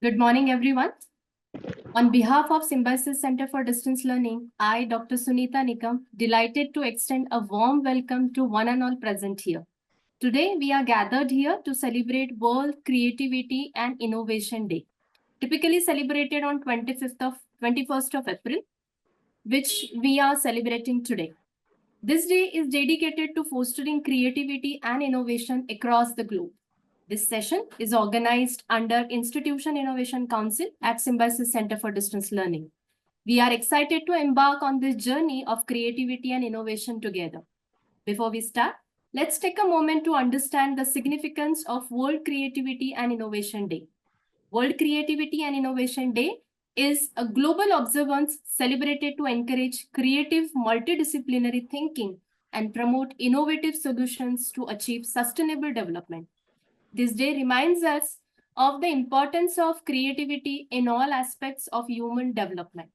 Good morning, everyone. On behalf of Symbiosis Centre for Distance Learning, I, Dr. Sunita Nikam, delighted to extend a warm welcome to one and all present here. Today, we are gathered here to celebrate World Creativity and Innovation Day, typically celebrated on 21st of April, which we are celebrating today. This day is dedicated to fostering creativity and innovation across the globe. This session is organized under Institution Innovation Council at Symbiosis Centre for Distance Learning. We are excited to embark on this journey of creativity and innovation together. Before we start, let's take a moment to understand the significance of World Creativity and Innovation Day. World Creativity and Innovation Day is a global observance celebrated to encourage creative multidisciplinary thinking and promote innovative solutions to achieve sustainable development. This day reminds us of the importance of creativity in all aspects of human development.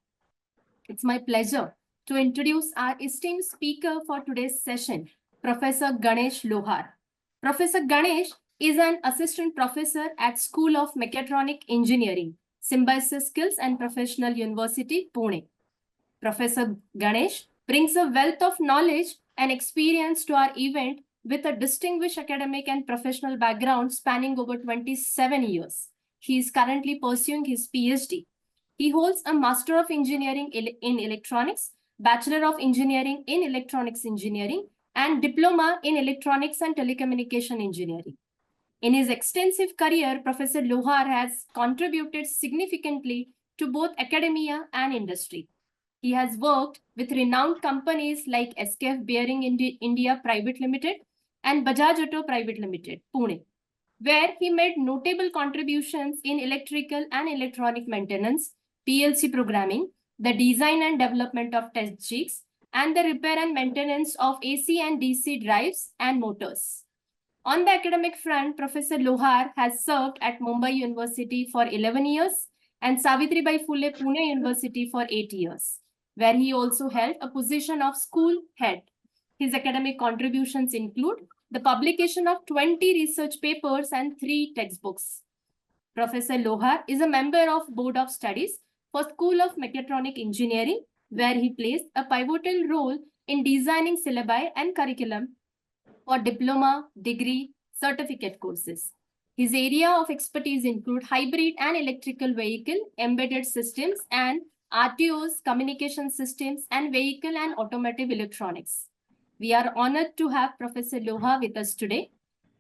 It's my pleasure to introduce our esteemed speaker for today's session, Professor Ganesh Lohar. Professor Ganesh is an assistant professor at School of Mechatronic Engineering, Symbiosis Skills and Professional University, Pune. Professor Ganesh brings a wealth of knowledge and experience to our event with a distinguished academic and professional background spanning over 27 years. He is currently pursuing his PhD. He holds a Master of Engineering in Electronics, Bachelor of Engineering in Electronics Engineering, and Diploma in Electronics and Telecommunication Engineering. In his extensive career, Professor Lohar has contributed significantly to both academia and industry. He has worked with renowned companies like SKF Bearing India Private Limited and Bajaj Auto Private Limited, Pune, where he made notable contributions in electrical and electronic maintenance, PLC programming, the design and development of test jigs, and the repair and maintenance of AC and DC drives and motors. On the academic front, Professor Lohar has served at Mumbai University for 11 years and Savitribai Phule Pune University for 8 years, where he also held a position of school head. His academic contributions include the publication of 20 research papers and 3 textbooks. Professor Lohar is a member of Board of Studies for School of Mechatronic Engineering, where he plays a pivotal role in designing syllabi and curriculum for diploma, degree, certificate courses. His area of expertise include hybrid and electrical vehicle, embedded systems, and RTOs, communication systems, and vehicle and automotive electronics. We are honored to have Professor Lohar with us today.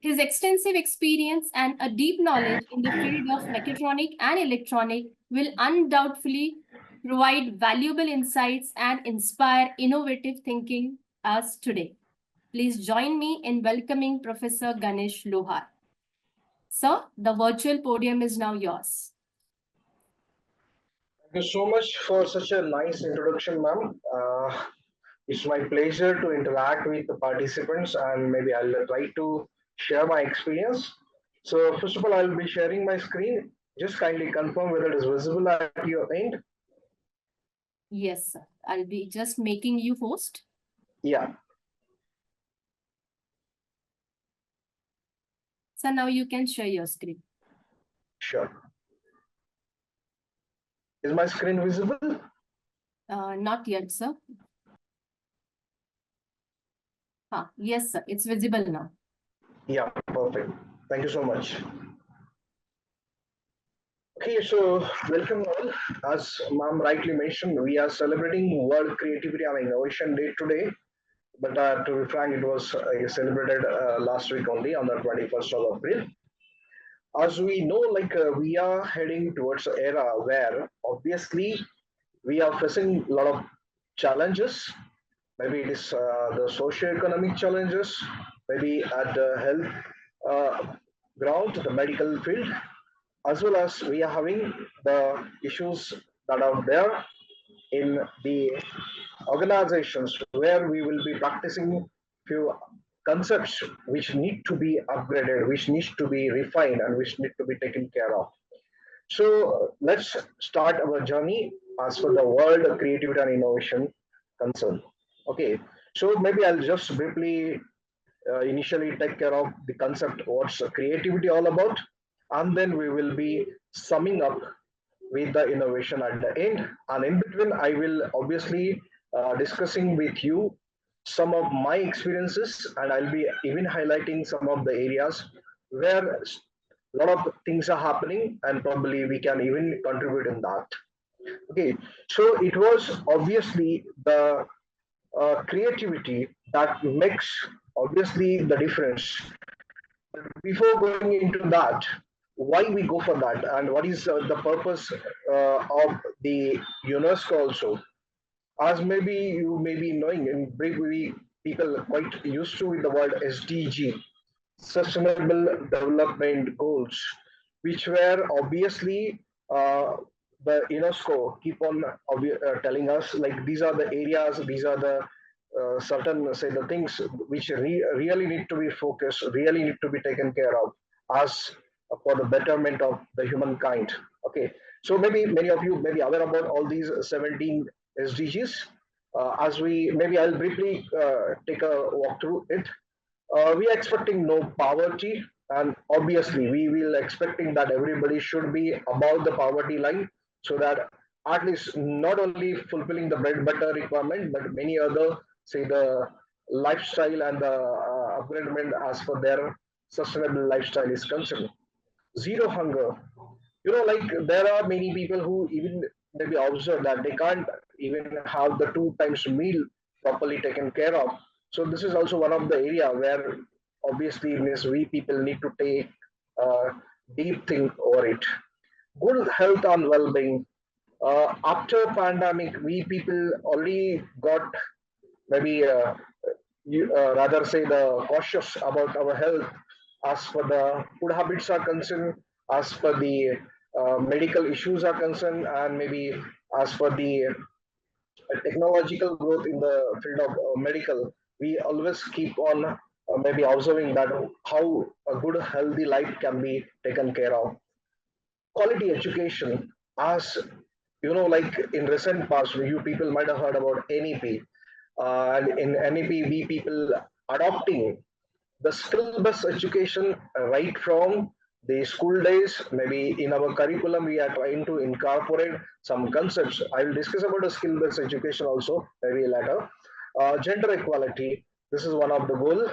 His extensive experience and a deep knowledge in the field of mechatronic and electronic will undoubtedly provide valuable insights and inspire innovative thinking us today. Please join me in welcoming Professor Ganesh Lohar. Sir, the virtual podium is now yours. Thank you so much for such a nice introduction, ma'am. It's my pleasure to interact with the participants, and maybe I'll try to share my experience. So first of all, I'll be sharing my screen. Just kindly confirm whether it is visible at your end. Yes, sir. I'll be just making you host. Yeah. So now you can share your screen. Sure. Is my screen visible? Not yet, sir. Yes, sir. It's visible now. Yeah, perfect. Thank you so much. Okay, so welcome all. As ma'am rightly mentioned, we are celebrating World Creativity and Innovation Day today. But to be frank, it was celebrated last week only on the 21st of April. As we know, we are heading towards an era where obviously we are facing a lot of challenges. Maybe it is the socio-economic challenges, maybe at the health ground, the medical field, as well as we are having the issues that are there in the organizations where we will be practicing few concepts which need to be upgraded, which needs to be refined, and which need to be taken care of. So let's start our journey as for the world creativity and innovation concern. Okay, so maybe I'll just briefly initially take care of the concept what's creativity all about, and then we will be summing up with the innovation at the end. And in between, I will obviously discussing with you some of my experiences, and I'll be even highlighting some of the areas where a lot of things are happening, and probably we can even contribute in that. Okay, so it was obviously the creativity that makes obviously the difference. But before going into that, why we go for that, and what is the purpose of the UNESCO also? As maybe you may be knowing, in brief, we people quite used to with the word SDG, Sustainable Development Goals, which were obviously the UNESCO keep on telling us like these are the areas, these are the certain say the things which really need to be focused, really need to be taken care of as for the betterment of the humankind. Okay, so maybe many of you may be aware about all these 17 SDGs. As we maybe I'll briefly take a walk through it. We are expecting no poverty, and obviously we will expecting that everybody should be above the poverty line, so that at least not only fulfilling the bread butter requirement, but many other say the lifestyle and the upgradement as for their sustainable lifestyle is concerned. Zero hunger. Like there are many people who even maybe observe that they can't even have the two times meal properly taken care of. So this is also one of the area where obviously means we people need to take a deep think over it. Good health and well-being. After pandemic, we people already got maybe rather say the cautious about our health as per the food habits are concerned, as per the medical issues are concerned, and maybe as per the technological growth in the field of medical. We always keep on maybe observing that how a good healthy life can be taken care of. Quality education, as like in recent past, you people might have heard about NEP. And in NEP, we people adopting the skill-based education right from the school days. Maybe in our curriculum, we are trying to incorporate some concepts. I will discuss about the skill-based education also maybe later. Gender equality, this is one of the goal.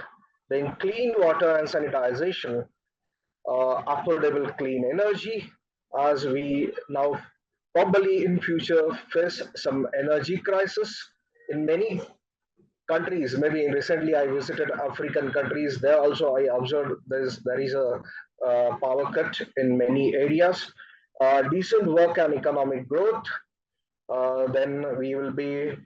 Then clean water and sanitization, affordable clean energy, as we now probably in future face some energy crisis in many countries. Maybe recently I visited African countries. There also I observed there is a power cut in many areas. Decent work and economic growth. Then we will be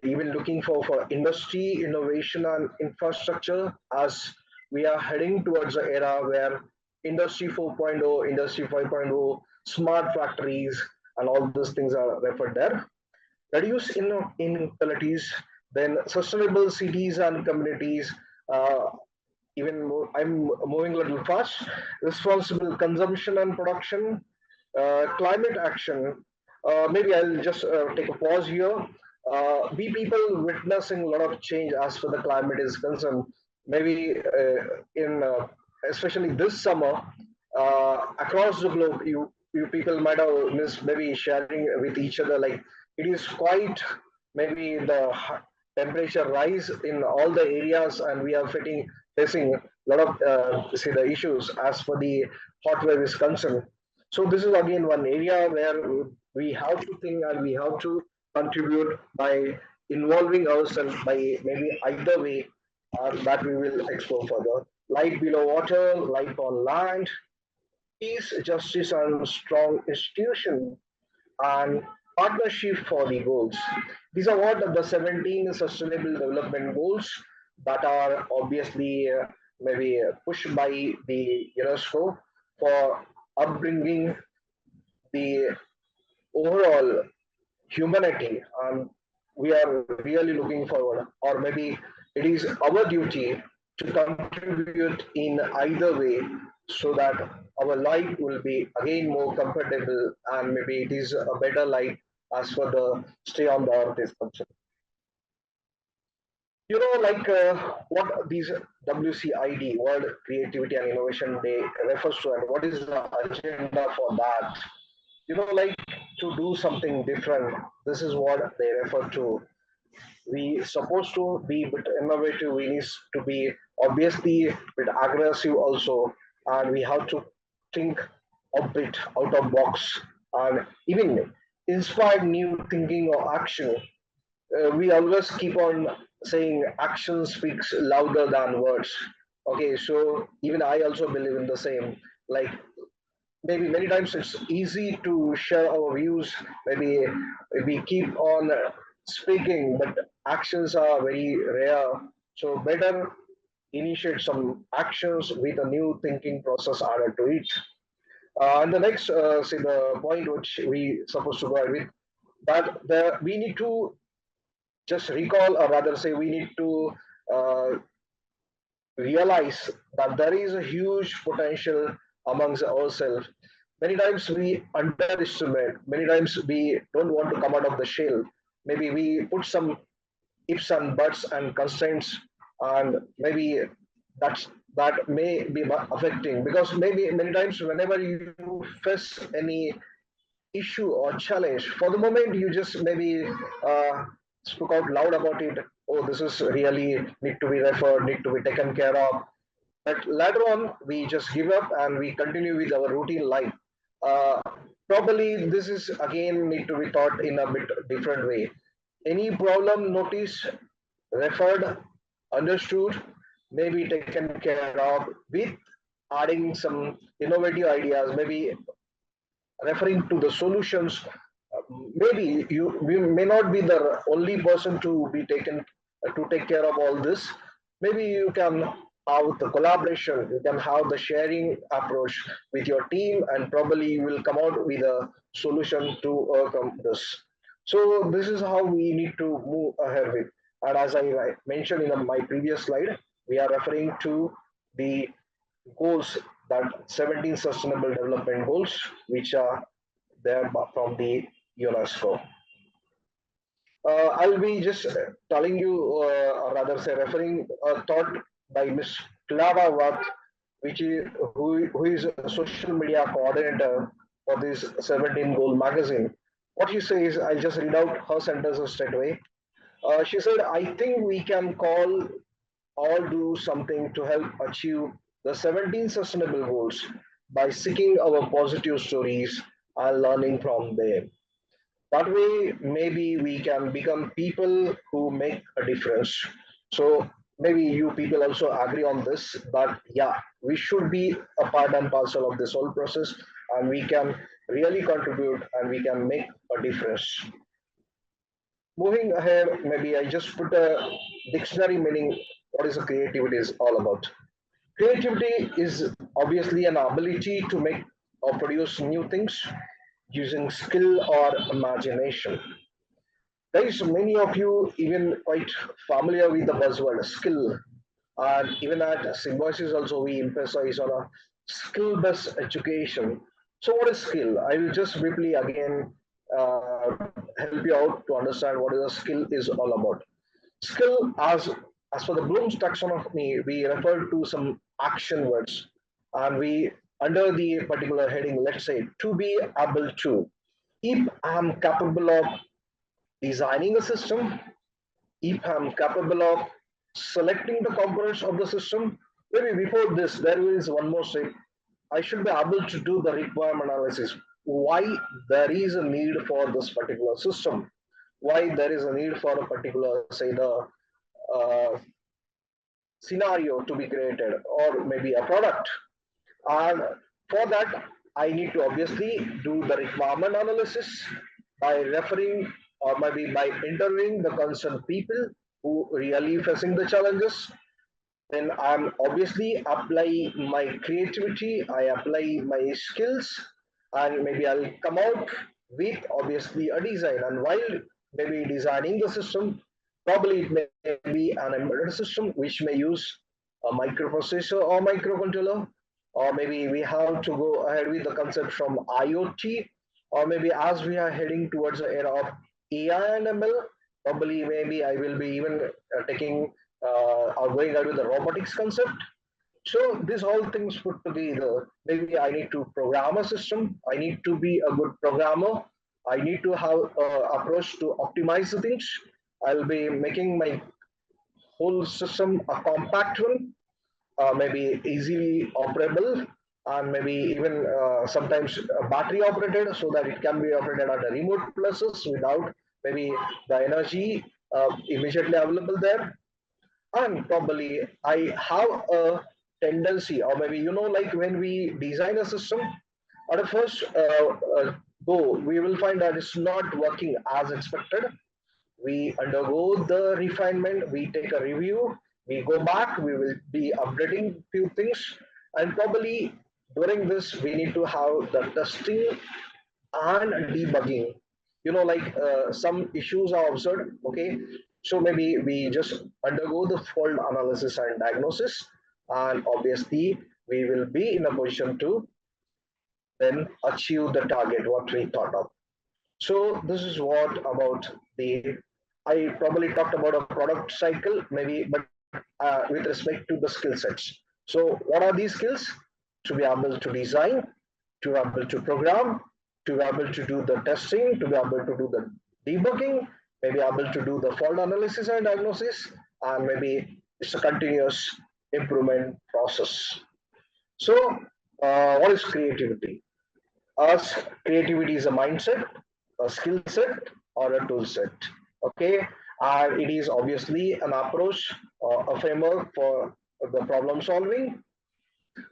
even looking for industry innovation and infrastructure, as we are heading towards an era where industry 4.0, industry 5.0, smart factories, and all those things are referred there. Reduce inequalities, then sustainable cities and communities. Uh, Even more, I'm moving a little fast. Responsible consumption and production, climate action. Maybe I'll just take a pause here. We people witnessing a lot of change as far the climate is concerned. Maybe in especially this summer, across the globe, you people might have missed maybe sharing with each other. Like it is quite maybe the temperature rise in all the areas, and we are facing a lot of say the issues as for the hot wave is concerned. So this is again one area where we have to think and we have to contribute by involving ourselves by maybe either way that we will explore further. Light below water, life on land, peace, justice, and strong institution, and partnership for the goals. These are what the 17 sustainable development goals that are obviously maybe pushed by the UNESCO for upbringing the overall humanity. And we are really looking forward, or maybe it is our duty to contribute in either way, so that our life will be again more comfortable, and maybe it is a better life as for the stay on the earth is concerned. Like what these WCID, World Creativity and Innovation Day, refers to, and what is the agenda for that? Like to do something different. This is what they refer to. We supposed to be a bit innovative. We need to be obviously a bit aggressive also, and we have to think a bit out of box and even inspire new thinking or action. We always keep on saying action speaks louder than words. Okay, so even I also believe in the same. Like maybe many times it's easy to share our views. Maybe we keep on speaking, but actions are very rare. So better initiate some actions with a new thinking process added to it. And the next, say the point which we supposed to go ahead with, that we need to just recall, or rather say we need to uh, realize that there is a huge potential amongst ourselves. Many times we underestimate, many times we don't want to come out of the shell. Maybe we put some ifs and buts and constraints, and maybe that may be affecting, because maybe many times whenever you face any issue or challenge, for the moment you just maybe uh, spoke out loud about it. Oh, this is really need to be referred, need to be taken care of. But later on, we just give up and we continue with our routine life. Uh, Probably this is again need to be thought in a bit different way. Any problem noticed, referred, understood, may be taken care of with adding some innovative ideas, maybe referring to the solutions. Maybe you may not be the only person to be taken to take care of all this. Maybe you can have the collaboration, you can have the sharing approach with your team, and probably you will come out with a solution to overcome this. So this is how we need to move ahead with. And as I mentioned in my previous slide, we are referring to the goals, that 17 sustainable development goals, which are there from the UNESCO. I'll be just telling you, or rather say referring a thought by Miss Clara Watt, which is who is a social media coordinator for this 17 Goal magazine. What she says, I'll just read out her sentences straight away. She said, I think we can call all do something to help achieve the 17 sustainable goals by seeking our positive stories and learning from them. That way, maybe we can become people who make a difference. So maybe you people also agree on this, but yeah, we should be a part and parcel of this whole process, and we can really contribute and we can make a difference. Moving ahead, maybe I just put a dictionary meaning what is a creativity is all about. Creativity is obviously an ability to make or produce new things using skill or imagination. Guys, many of you even quite familiar with the buzzword skill. And even at Symbiosis also we emphasize on a skill-based education. So what is skill? I will just briefly again help you out to understand what is a skill is all about. Skill, as for the Bloom's taxonomy, we refer to some action words, and we under the particular heading, let's say to be able to. If I'm capable of designing a system, if I'm capable of selecting the components of the system, maybe before this, there is one more step. I should be able to do the requirement analysis. Why there is a need for this particular system? Why there is a need for a particular, say, the uh, scenario to be created, or maybe a product. And for that, I need to obviously do the requirement analysis by referring or maybe by interviewing the concerned people who really facing the challenges. Then I'm obviously apply my creativity, I apply my skills, and maybe I'll come out with obviously a design. And while maybe designing the system, probably it may be an embedded system which may use a microprocessor or microcontroller, or maybe we have to go ahead with the concept from IoT, or maybe as we are heading towards the era of AI and ML, probably maybe I will be even taking or going out with the robotics concept. So these all things put together, maybe I need to program a system. I need to be a good programmer. I need to have an approach to optimize the things. I'll be making my whole system a compact one, maybe easily operable, and maybe even sometimes battery operated, so that it can be operated at a remote places without maybe the energy immediately available there. And probably I have a tendency, or maybe like when we design a system, at a first go, we will find that it's not working as expected. We undergo the refinement, we take a review, we go back, we will be updating few things, and probably during this we need to have the testing and debugging. Like some issues are observed, okay, so maybe we just undergo the fault analysis and diagnosis, and obviously we will be in a position to then achieve the target what we thought of. So this is what about the. I probably talked about a product cycle, maybe, but with respect to the skill sets. So what are these skills? To be able to design, to be able to program, to be able to do the testing, to be able to do the debugging, maybe able to do the fault analysis and diagnosis, and maybe it's a continuous improvement process. So, what is creativity? As creativity is a mindset, a skill set, or a tool set. Okay, and it is obviously an approach or a framework for the problem solving.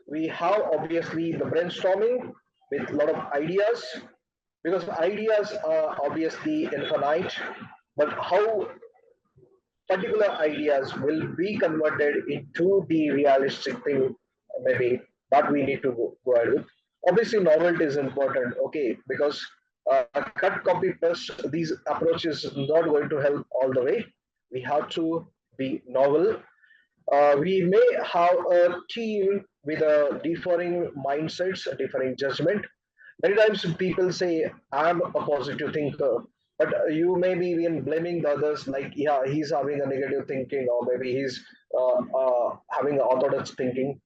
We have obviously the brainstorming with a lot of ideas, because ideas are obviously infinite, but how particular ideas will be converted into the realistic thing, maybe that we need to go ahead with. Obviously, novelty is important, okay, because cut, copy, paste, these approaches is not going to help all the way. We have to be novel. We may have a team with a differing mindsets, a differing judgment. Many times people say, I'm a positive thinker, but you may be even blaming the others, like, yeah, he's having a negative thinking, or maybe he's having an orthodox thinking.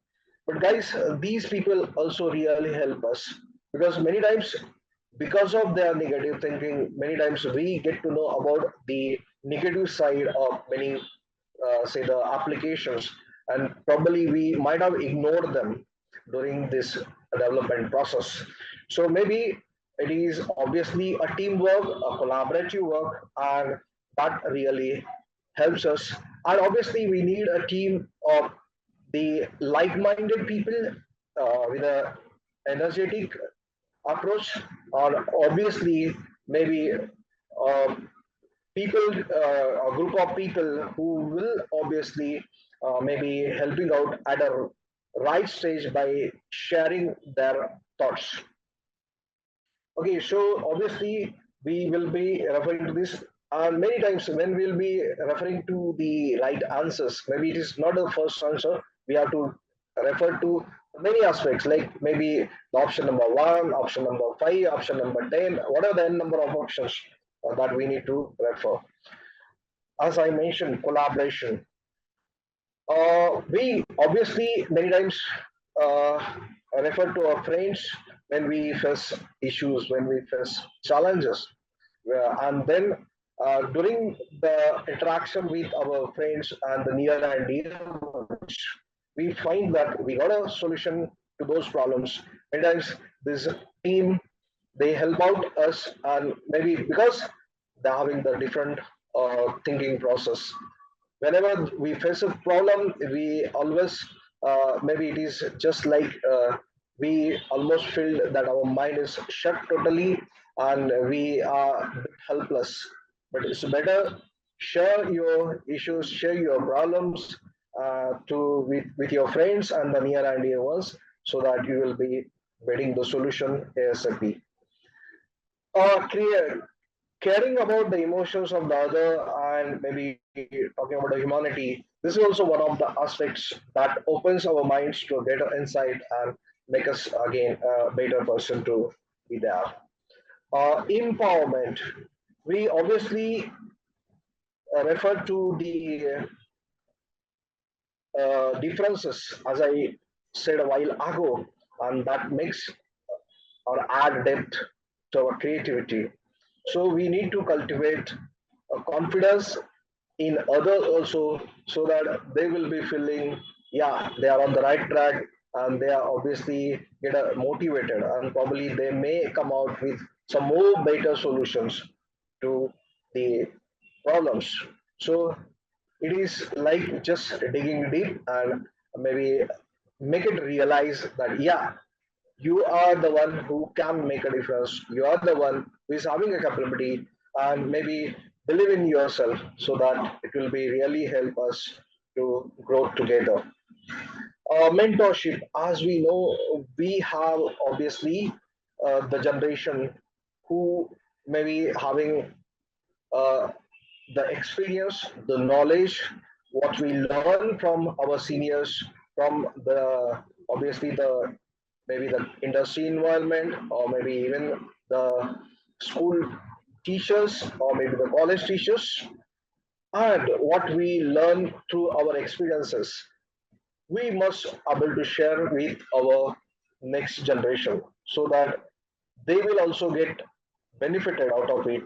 But guys, these people also really help us, because many times, because of their negative thinking, many times we get to know about the negative side of many, say, the applications, and probably we might have ignored them during this development process. So maybe it is obviously a teamwork, a collaborative work, and that really helps us. And obviously, we need a team of the like-minded people with a energetic approach, or obviously maybe people, a group of people who will obviously maybe helping out at a right stage by sharing their thoughts. Okay, so obviously we will be referring to this, and many times when we'll be referring to the right answers, maybe it is not the first answer. We have to refer to many aspects, like maybe the option number one, option number five, option number 10, what are the n number of options that we need to refer. As I mentioned, collaboration. We obviously many times uh, refer to our friends when we face issues, when we face challenges, and then during the interaction with our friends and the near and dear ones, we find that we got a solution to those problems. Many times this team, they help out us, and maybe because they're having the different thinking process. Whenever we face a problem, we always, maybe it is just like we almost feel that our mind is shut totally, and we are helpless. But it's better share your issues, share your problems to with your friends and the near and dear ones, so that you will be getting the solution ASAP. Clear, caring about the emotions of the other, and maybe talking about the humanity, this is also one of the aspects that opens our minds to a greater insight and make us again a better person to be there. Empowerment. We obviously refer to the differences, as I said a while ago, and that makes or add depth to our creativity. So we need to cultivate a confidence in others also, so that they will be feeling, yeah, they are on the right track, and they are obviously get motivated, and probably they may come out with some more better solutions to the problems. So it is like just digging deep and maybe make it realize that, yeah, you are the one who can make a difference. You are the one who is having a capability, and maybe believe in yourself, so that it will be really help us to grow together. Mentorship, as we know, we have obviously the generation who maybe having uh, the experience, the knowledge, what we learn from our seniors, from the obviously the maybe the industry environment, or maybe even the school teachers, or maybe the college teachers, and what we learn through our experiences, we must able to share with our next generation, so that they will also get benefited out of it.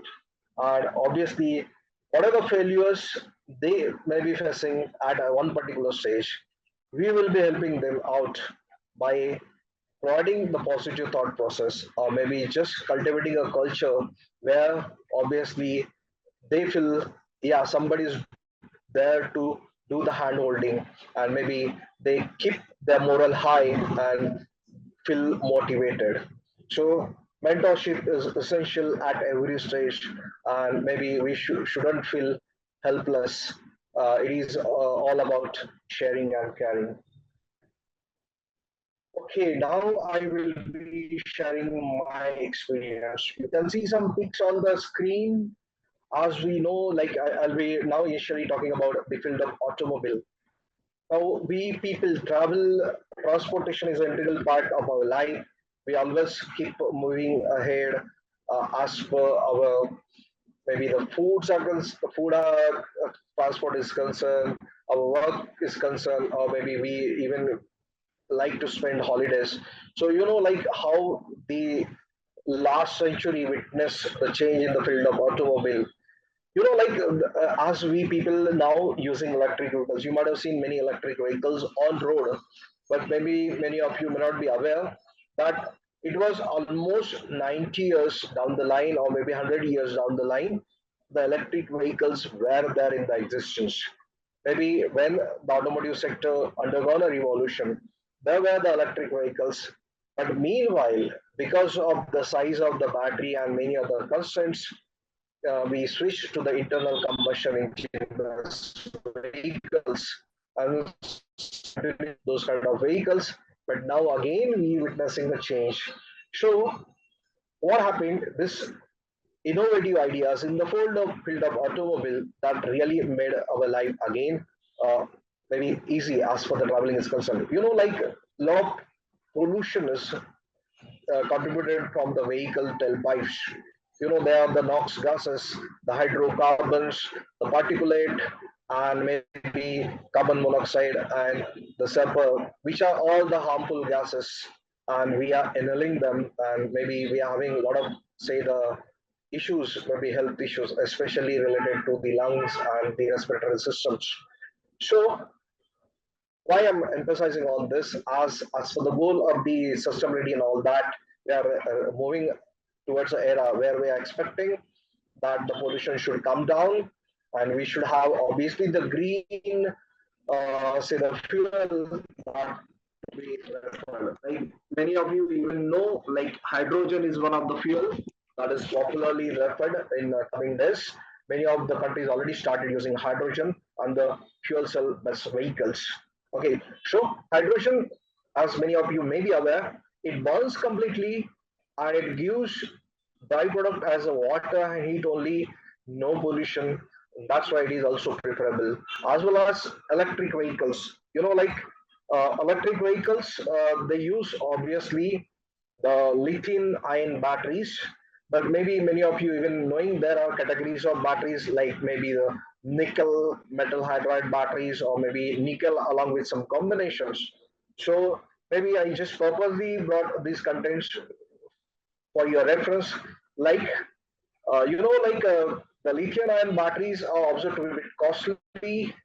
And obviously, whatever failures they may be facing at one particular stage, we will be helping them out by providing the positive thought process, or maybe just cultivating a culture where obviously they feel, yeah, somebody is there to do the hand holding, and maybe they keep their moral high and feel motivated. So mentorship is essential at every stage, and maybe we shouldn't feel helpless. It is all about sharing and caring. Okay, now I will be sharing my experience. You can see some pics on the screen. As we know, like I'll be now initially talking about the field of automobile. Now, we people travel, transportation is an integral part of our life. We always keep moving ahead as per our maybe the food circles, the food transport is concerned, our work is concerned, or maybe we even like to spend holidays. So, like how the last century witnessed the change in the field of automobile. Like as we people now using electric vehicles, you might have seen many electric vehicles on road, but maybe many of you may not be aware that it was almost 90 years down the line, or maybe 100 years down the line, the electric vehicles were there in the existence. Maybe when the automotive sector undergone a revolution, there were the electric vehicles. But meanwhile, because of the size of the battery and many other constraints, we switched to the internal combustion engine vehicles, and those kind of vehicles. But now again, we witnessing a change. So what happened? This innovative ideas in the field of automobile that really made our life again uh, very easy as far the traveling is concerned. Like lot of pollution is contributed from the vehicle tailpipes. They are the NOx gases, the hydrocarbons, the particulate, and maybe carbon monoxide and the sulfur, which are all the harmful gases, and we are inhaling them, and maybe we are having a lot of, say, the issues, maybe health issues, especially related to the lungs and the respiratory systems. So why I'm emphasizing on this, as for the goal of the sustainability and all that, we are moving towards an era where we are expecting that the pollution should come down, and we should have obviously the green, say the fuel that we prefer. Like many of you even know, like hydrogen is one of the fuel that is popularly referred in coming days. Many of the countries already started using hydrogen on the fuel cell bus vehicles. Okay, so hydrogen, as many of you may be aware, it burns completely, and it gives byproduct as a water and heat only, no pollution. That's why it is also preferable. As well as electric vehicles. Like electric vehicles, they use obviously the lithium ion batteries, but maybe many of you even knowing there are categories of batteries like maybe the nickel metal hydride batteries or maybe nickel along with some combinations. So maybe I just purposely brought these contents for your reference. Like the lithium ion batteries are observed to be a bit costly.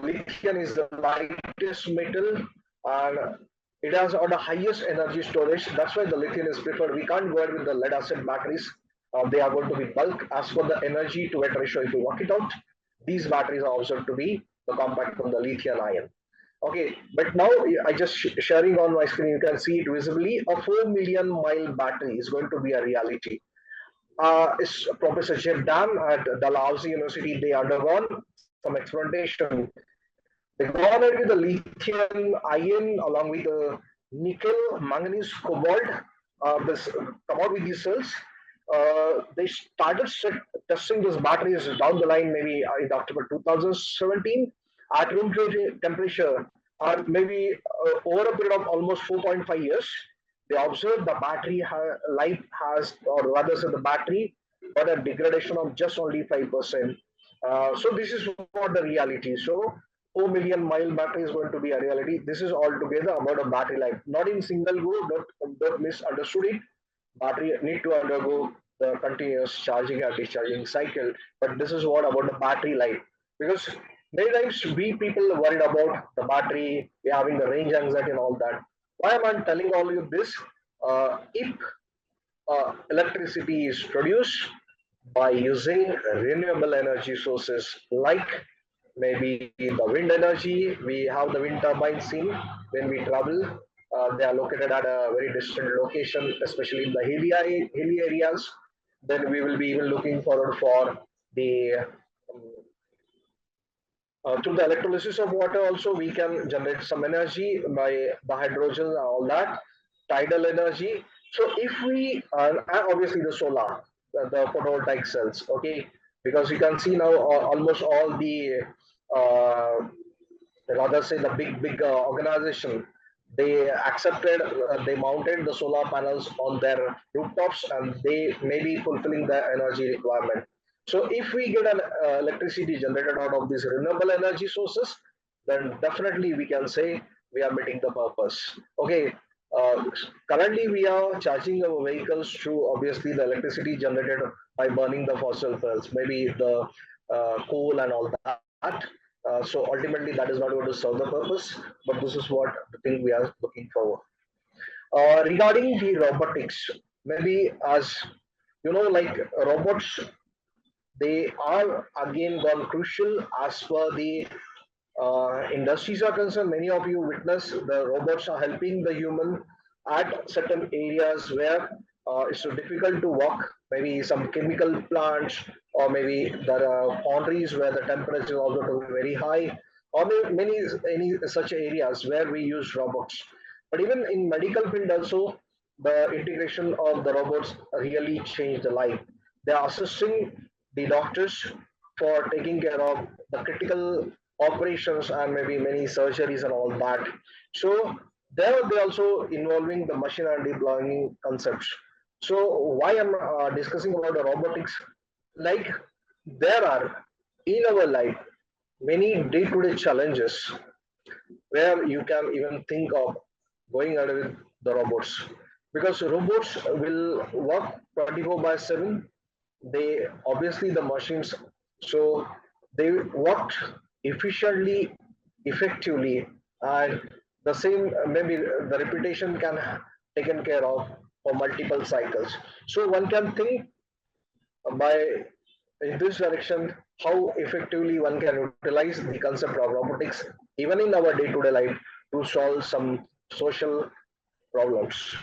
Lithium is the lightest metal and it has all the highest energy storage. That's why the lithium is preferred. We can't go ahead with the lead acid batteries. They are going to be bulk. As for the energy to weight ratio, if you work it out, these batteries are observed to be the compact from the lithium ion. Okay, but now I just sharing on my screen, you can see it visibly. A 4 million mile battery is going to be a reality. Is Professor Jeff Dam at Dalhousie University. They undergone some experimentation. They gone ahead with the lithium ion along with the nickel, manganese, cobalt. This come out with these cells. They started testing these batteries down the line, maybe in October 2017, at room temperature, or maybe over a period of almost 4.5 years. They observed the battery life has, or rather, say the battery got a degradation of just only 5%. So this is what the reality. So 4 million mile battery is going to be a reality. This is altogether about a battery life. Not in single go, don't misunderstood it. Battery need to undergo the continuous charging and discharging cycle. But this is what about the battery life. Because many times we people worried about the battery, we having the range anxiety and all that. Why am I telling all you this? If electricity is produced by using renewable energy sources like maybe the wind energy. We have the wind turbines seen when we travel. They are located at a very distant location, especially in the hilly areas. Then we will be even looking forward for the through the electrolysis of water also we can generate some energy by the hydrogen and all that tidal energy. So if we and obviously the solar, the photovoltaic cells, okay, because you can see now almost all the uh, rather say the big organization, they accepted, they mounted the solar panels on their rooftops and they may be fulfilling the energy requirement. So if we get an electricity generated out of these renewable energy sources, then definitely we can say we are meeting the purpose. Okay, uh, currently we are charging our vehicles through obviously the electricity generated by burning the fossil fuels, maybe the coal and all that. So ultimately, that is not going to serve the purpose, but this is what the thing we are looking forward. Regarding the robotics, maybe as you know, like robots, they are again gone crucial as per the industries are concerned. Many of you witness the robots are helping the human at certain areas where it's so difficult to walk. Maybe some chemical plants, or maybe there are foundries where the temperature is also to be very high, or many any such areas where we use robots. But even in medical field also, the integration of the robots really changed the life. They are assisting the doctors for taking care of the critical operations and maybe many surgeries and all that. So there they also involving the machine and deep learning concepts. So why I'm discussing about the robotics, like there are in our life many day-to-day challenges where you can even think of going ahead with the robots, because robots will work 24 by 7. They obviously the machines, so they work efficiently, effectively, and the same maybe the reputation can taken care of for multiple cycles. So one can think by in this direction how effectively one can utilize the concept of robotics even in our day-to-day life to solve some social problems.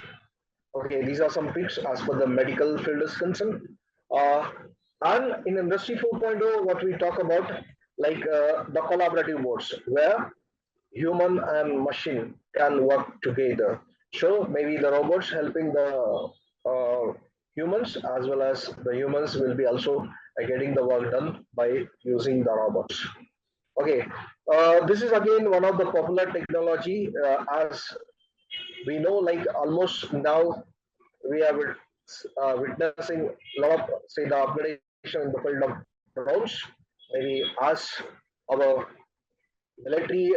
Okay, these are some tips as per the medical field is concerned. Uh, and in Industry 4.0, what we talk about, like the collaborative modes, where human and machine can work together. So maybe the robots helping the humans, as well as the humans will be also getting the work done by using the robots. Okay, this is again one of the popular technology as we know, like almost now we have it. witnessing a lot of, say, the upgradation in the field of drones. Maybe as our military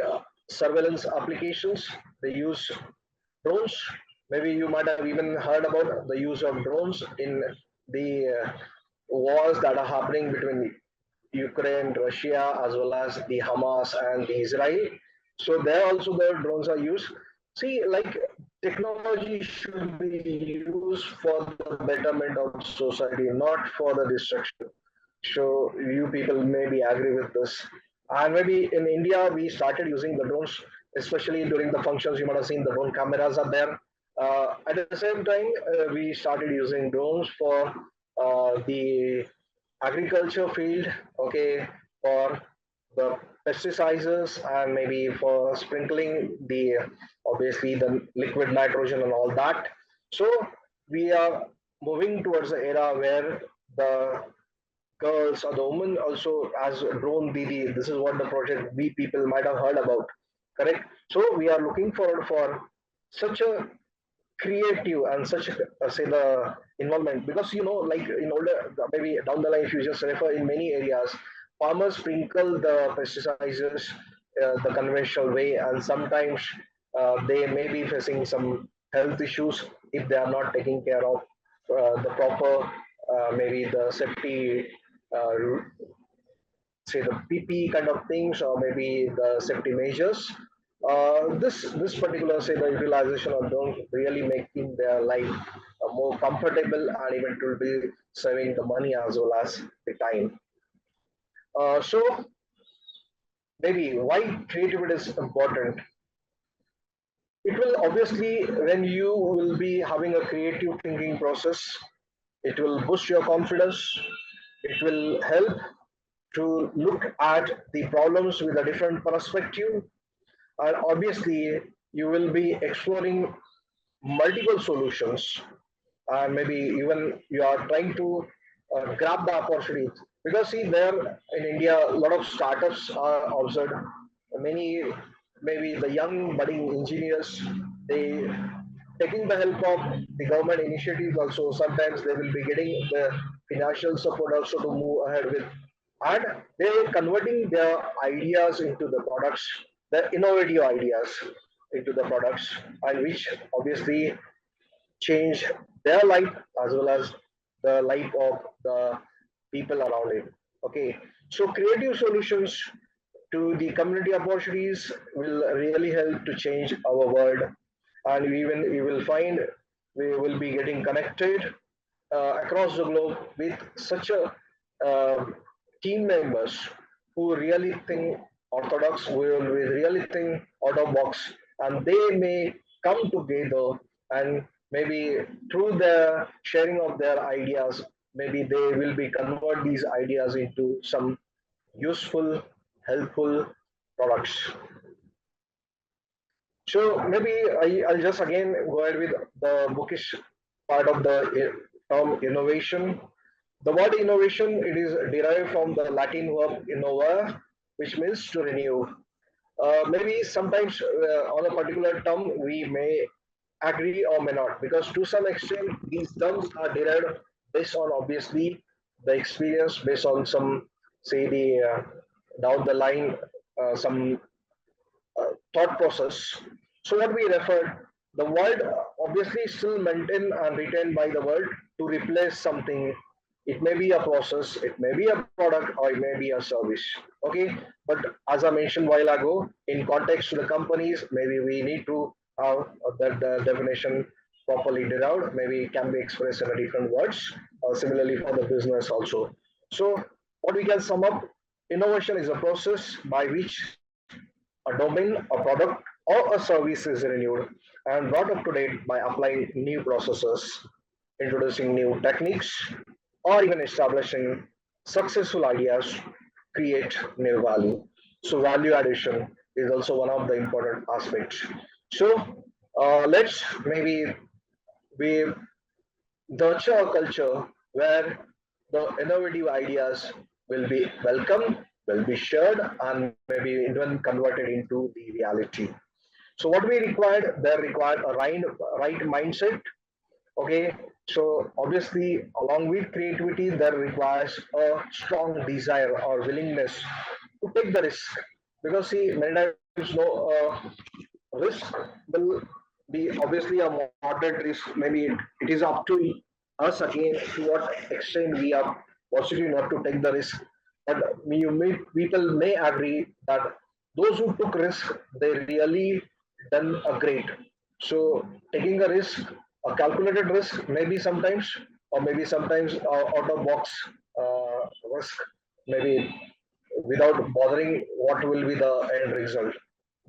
surveillance applications, they use drones. Maybe you might have even heard about the use of drones in the wars that are happening between Ukraine, Russia, as well as the Hamas and the Israel. So there also the drones are used. See, like technology should be used for the betterment of society, not for the destruction. So you people maybe agree with this. And maybe in India, we started using the drones, especially during the functions. You might have seen the drone cameras are there. At the same time, we started using drones for the agriculture field, okay, for the pesticides and maybe for sprinkling the obviously the liquid nitrogen and all that. So we are moving towards the era where the girls or the women also as drone Didi. This is what the project we people might have heard about. Correct. So we are looking forward for such a creative and such say the involvement because like in older maybe down the line if you just refer in many areas farmers sprinkle the pesticides the conventional way and sometimes they may be facing some health issues if they are not taking care of the proper maybe the safety uh, say the PP kind of things or maybe the safety measures. This particular say the utilization of drones really making their life more comfortable and even it will be saving the money as well as the time. So maybe why creativity is important. It will obviously when you will be having a creative thinking process, it will boost your confidence. It will help to look at the problems with a different perspective and obviously you will be exploring multiple solutions and maybe even you are trying to grab the opportunity because see there in India a lot of startups are observed many maybe the young budding engineers they taking the help of the government initiatives also sometimes they will be getting the financial support also to move ahead with and they're converting their ideas into the products the innovative ideas into the products and which obviously change their life as well as the life of the people around it. Okay, so creative solutions to the community opportunities will really help to change our world, and we will find we will be getting connected across the globe with such a team members who really think orthodox, who will really think out of box, and they may come together and maybe through the sharing of their ideas, maybe they will be convert these ideas into some useful, helpful products. So maybe I'll just again go ahead with the bookish part of the term innovation. The word innovation it is derived from the Latin verb innova, which means to renew. Maybe sometimes on a particular term we may agree or may not, because to some extent these terms are derived based on obviously the experience, based on some say the down the line some thought process. So what we referred, the word obviously still maintained and retained by the word to replace something. It may be a process, it may be a product, or it may be a service. Okay, but as I mentioned a while ago, in context to the companies, maybe we need to have that the definition properly derived. Maybe it can be expressed in a different words. Similarly for the business also. So what we can sum up, innovation is a process by which a domain, a product, or a service is renewed and brought up to date by applying new processes, introducing new techniques, or even establishing successful ideas create new value. So value addition is also one of the important aspects. So let's maybe we nurture a culture where the innovative ideas will be welcomed, will be shared, and maybe even converted into the reality. So, what we required, they required a right mindset, Okay, so obviously, along with creativity, there requires a strong desire or willingness to take the risk. Because see, many times no risk will be obviously a moderate risk. Maybe it is up to us again to what extent we are positive enough to take the risk. But you may, people may agree that those who took risk, they really done a great. So taking a risk, a calculated risk, maybe sometimes, or maybe sometimes out of box risk, maybe without bothering what will be the end result.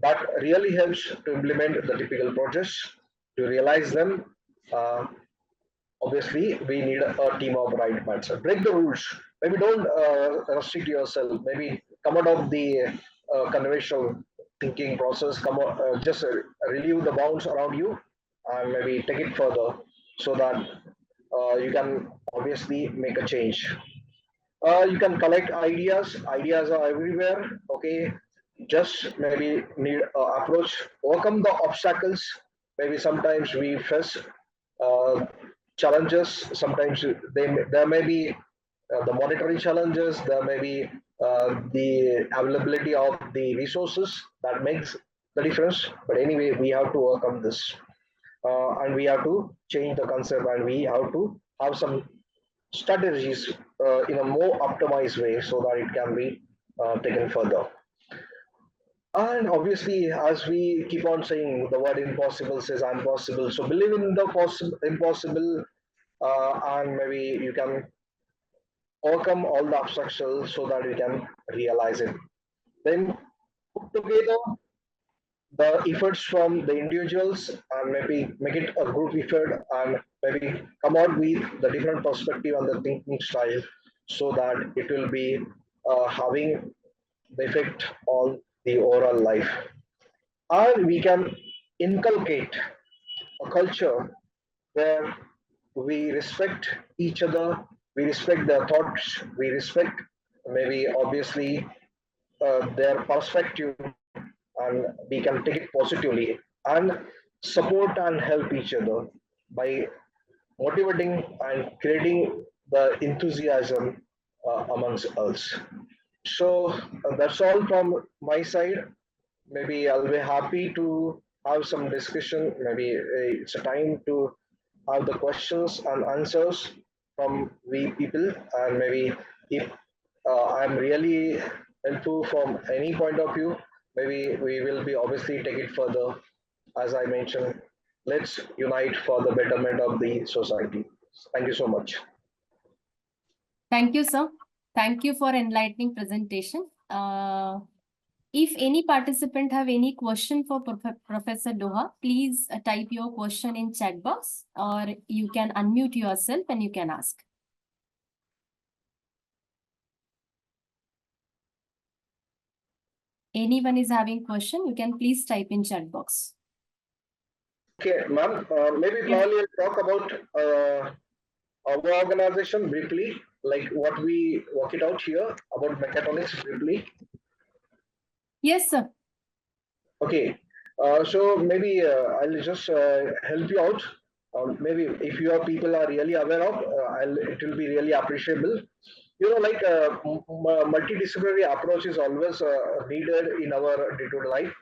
That really helps to implement the typical projects, to realize them. Uh, Obviously, we need a team of right minds. Break the rules. Maybe don't restrict yourself. Maybe come out of the conventional thinking process. Come out, just relieve the bounds around you, and maybe take it further so that you can obviously make a change. You can collect ideas. Ideas are everywhere. Okay, just maybe need approach, overcome the obstacles. Maybe sometimes we face uh, challenges. Sometimes there may be the monetary challenges. There may be the availability of the resources that makes the difference. But anyway, we have to overcome this, and we have to change the concept, and we have to have some strategies in a more optimized way so that it can be taken further. And obviously, as we keep on saying, the word impossible says I'm possible. So believe in the impossible, and maybe you can overcome all the obstacles so that you can realize it. Then put together the efforts from the individuals and maybe make it a group effort and maybe come out with the different perspective and the thinking style so that it will be having the effect on the overall life. And we can inculcate a culture where we respect each other, we respect their thoughts, we respect maybe obviously their perspective, and we can take it positively and support and help each other by motivating and creating the enthusiasm amongst us. So that's all from my side. Maybe I'll be happy to have some discussion. Maybe it's a time to have the questions and answers from we people, and maybe if I'm really helpful from any point of view, maybe we will be obviously take it further. As I mentioned, let's unite for the betterment of the society. Thank you so much. Thank you, sir. Thank you for enlightening presentation. If any participant have any question for Professor Doha, please type your question in chat box, or you can unmute yourself and you can ask. Anyone is having question, you can please type in chat box. Okay, ma'am. Maybe Yes. probably I'll talk about our organization briefly, like what we work it out here about mechatronics briefly. Yes, sir. Okay, so maybe I'll just help you out. Maybe if your people are really aware of, it will be really appreciable. You know, like multidisciplinary approach is always needed in our day-to-day life.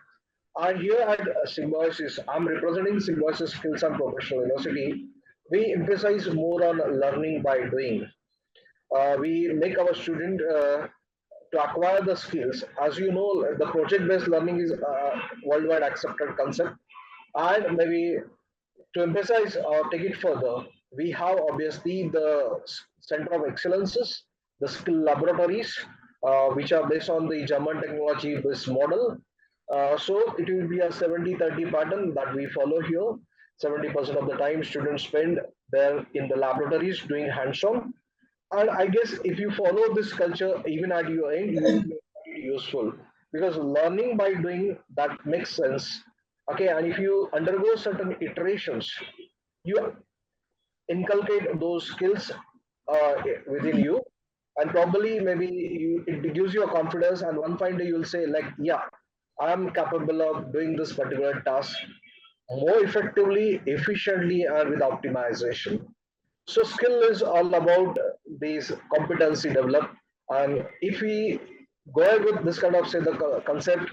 And here at Symbiosis, I'm representing Symbiosis Skills and Professional University. We emphasize more on learning by doing. We make our student to acquire the skills. As you know, the project-based learning is a worldwide accepted concept. And maybe to emphasize or take it further, we have obviously the Center of Excellences, the skill laboratories, which are based on the German technology-based model. So it will be a 70-30 pattern that we follow here. 70% of the time students spend there in the laboratories doing hands-on, and I guess if you follow this culture, even at your end, you will be useful because learning by doing that makes sense. Okay, and if you undergo certain iterations, you inculcate those skills within you, and probably maybe it gives you a confidence. And one fine day you'll say, like, yeah, I am capable of doing this particular task. more effectively, efficiently, and with optimization. So skill is all about these competency develop, and if we go ahead with this kind of say the concept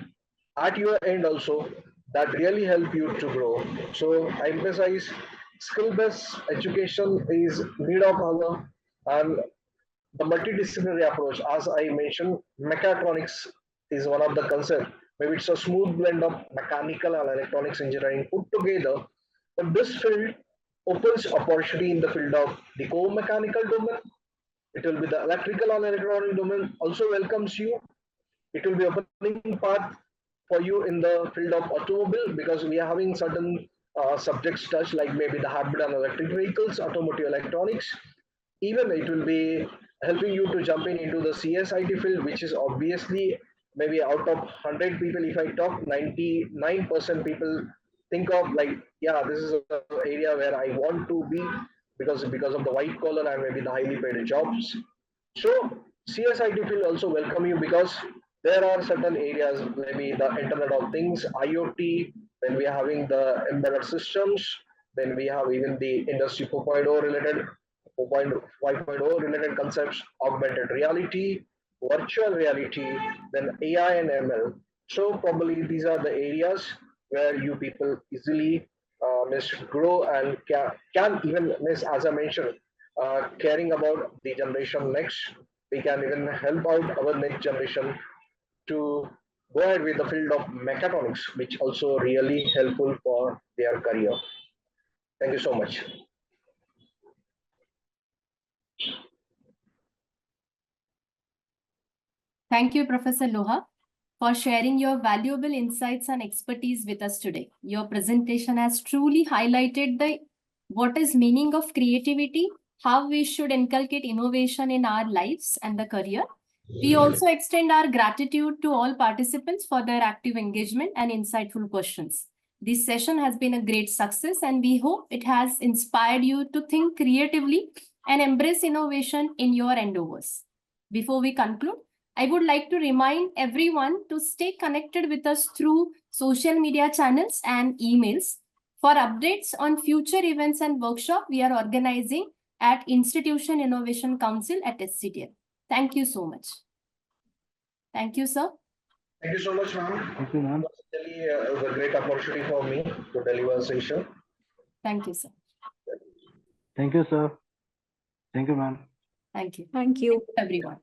at your end also, that really help you to grow. So I emphasize skill-based education is need of our, and the multidisciplinary approach, as I mentioned, mechatronics is one of the concepts. Maybe it's a smooth blend of mechanical and electronics engineering put together. But this field opens opportunity in the field of the core mechanical domain. It will be the electrical and electronic domain also welcomes you. It will be opening path for you in the field of automobile, because we are having certain subjects touch like maybe the hybrid and electric vehicles, automotive electronics. Even it will be helping you to jump in into the CSIT field, which is obviously maybe out of 100 people, if I talk, 99% people think of like, yeah, this is an area where I want to be, because of the white collar and maybe the highly paid jobs. So CSIT will also welcome you, because there are certain areas, maybe the Internet of Things, IoT, then we are having the embedded systems, then we have even the Industry 4.0 related, 4.5.0 related concepts, augmented reality, virtual reality, then AI and ML. So probably these are the areas where you people easily grow and can even miss, as I mentioned, caring about the generation next. We can even help out our next generation to go ahead with the field of mechatronics, which also really helpful for their career. Thank you so much. Thank you, Professor Loha, for sharing your valuable insights and expertise with us today. Your presentation has truly highlighted what is meaning of creativity, how we should inculcate innovation in our lives and the career. We also extend our gratitude to all participants for their active engagement and insightful questions. This session has been a great success, and we hope it has inspired you to think creatively and embrace innovation in your endeavors. Before we conclude, I would like to remind everyone to stay connected with us through social media channels and emails. For updates on future events and workshops we are organizing at Institution Innovation Council at SCDL. Thank you so much. Thank you, sir. Thank you so much, ma'am. Thank you, ma'am. It was a great opportunity for me to deliver a session. Thank you, sir. Thank you, sir. Thank you, ma'am. Thank you. Thank you. Everyone.